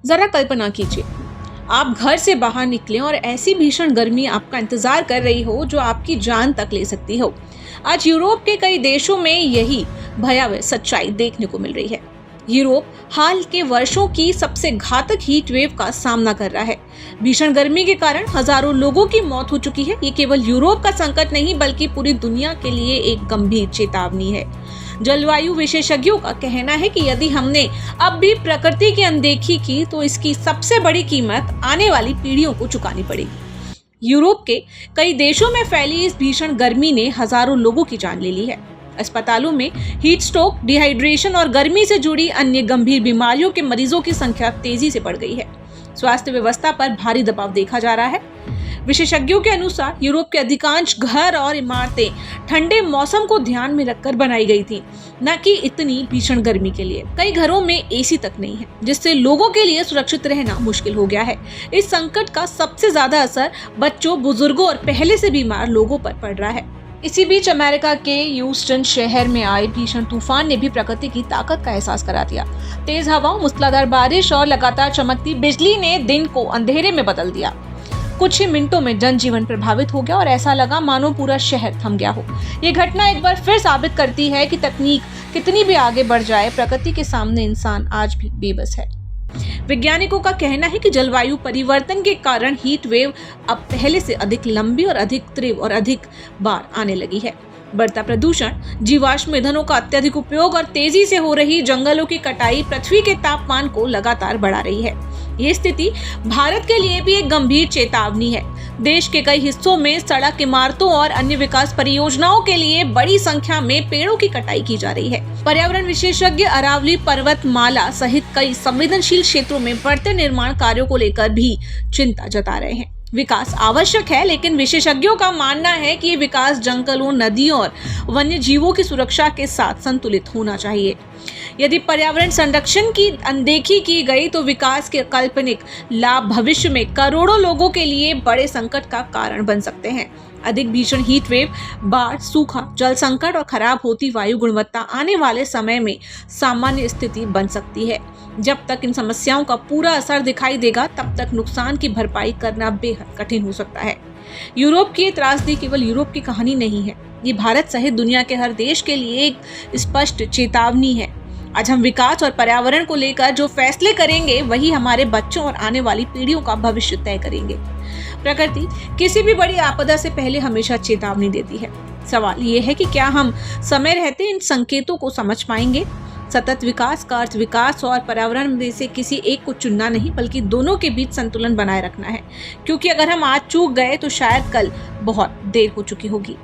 जरा कल्पना कीजिए, आप घर से बाहर निकले और ऐसी भीषण गर्मी आपका इंतजार कर रही हो जो आपकी जान तक ले सकती हो। आज यूरोप के कई देशों में यही भयावह सच्चाई देखने को मिल रही है। यूरोप हाल के वर्षों की सबसे घातक हीट वेव का सामना कर रहा है। भीषण गर्मी के कारण हजारों लोगों की मौत हो चुकी है। ये केवल यूरोप का संकट नहीं बल्कि पूरी दुनिया के लिए एक गंभीर चेतावनी है। जलवायु विशेषज्ञों का कहना है कि यदि हमने अब भी प्रकृति की अनदेखी की तो इसकी सबसे बड़ी कीमत आने वाली पीढ़ियों को चुकानी पड़ेगी। यूरोप के कई देशों में फैली इस भीषण गर्मी ने हजारों लोगों की जान ले ली है। अस्पतालों में हीट स्ट्रोक, डिहाइड्रेशन और गर्मी से जुड़ी अन्य गंभीर बीमारियों के मरीजों की संख्या तेजी से बढ़ गई है। स्वास्थ्य व्यवस्था पर भारी दबाव देखा जा रहा है। विशेषज्ञों के अनुसार यूरोप के अधिकांश घर और इमारतें ठंडे मौसम को ध्यान में रखकर बनाई गई थी, न कि इतनी भीषण गर्मी के लिए। कई घरों में एसी तक नहीं है, जिससे लोगों के लिए सुरक्षित रहना मुश्किल हो गया है। इस संकट का सबसे ज्यादा असर बच्चों, बुजुर्गों और पहले से बीमार लोगों पर पड़ रहा है। इसी बीच अमेरिका के ह्यूस्टन शहर में आए भीषण तूफान ने भी प्रकृति की ताकत का एहसास करा दिया। तेज हवाओं, मूसलाधार बारिश और लगातार चमकती बिजली ने दिन को अंधेरे में बदल दिया। कुछ ही मिनटों में जनजीवन प्रभावित हो गया और ऐसा लगा मानो पूरा शहर थम गया हो। ये घटना एक बार फिर साबित करती है कि तकनीक कितनी भी आगे बढ़ जाए, प्रकृति के सामने इंसान आज भी बेबस है। वैज्ञानिकों का कहना है कि जलवायु परिवर्तन के कारण हीट वेव अब पहले से अधिक लंबी और अधिक तीव्र और अधिक बार आने लगी है। बढ़ता प्रदूषण, जीवाश्म ईंधनों का अत्यधिक उपयोग और तेजी से हो रही जंगलों की कटाई पृथ्वी के तापमान को लगातार बढ़ा रही है। ये स्थिति भारत के लिए भी एक गंभीर चेतावनी है। देश के कई हिस्सों में सड़क, इमारतों और अन्य विकास परियोजनाओं के लिए बड़ी संख्या में पेड़ों की कटाई की जा रही है। पर्यावरण विशेषज्ञ अरावली पर्वतमाला सहित कई संवेदनशील क्षेत्रों में बढ़ते निर्माण कार्यों को लेकर भी चिंता जता रहे हैं। विकास आवश्यक है, लेकिन विशेषज्ञों का मानना है कि ये विकास जंगलों, नदियों और वन्य जीवों की सुरक्षा के साथ संतुलित होना चाहिए। यदि पर्यावरण संरक्षण की अनदेखी की गई तो विकास के काल्पनिक लाभ भविष्य में करोड़ों लोगों के लिए बड़े संकट का कारण बन सकते हैं। अधिक भीषण हीट वेव, बाढ़, सूखा, जल संकट और खराब होती वायु गुणवत्ता आने वाले समय में सामान्य स्थिति बन सकती है। जब तक इन समस्याओं का पूरा असर दिखाई देगा, तब तक नुकसान की भरपाई करना बेहद कठिन हो सकता है। यूरोप की त्रासदी केवल यूरोप की कहानी नहीं है, ये भारत सहित दुनिया के हर देश के लिए एक स्पष्ट चेतावनी है। आज हम विकास और पर्यावरण को लेकर जो फैसले करेंगे, वही हमारे बच्चों और आने वाली पीढ़ियों का भविष्य तय करेंगे। प्रकृति किसी भी बड़ी आपदा से पहले हमेशा चेतावनी देती है। सवाल ये है कि क्या हम समय रहते इन संकेतों को समझ पाएंगे। सतत विकास का अर्थ विकास और पर्यावरण में से किसी एक को चुनना नहीं, बल्कि दोनों के बीच संतुलन बनाए रखना है, क्योंकि अगर हम आज चूक गए तो शायद कल बहुत देर हो चुकी होगी।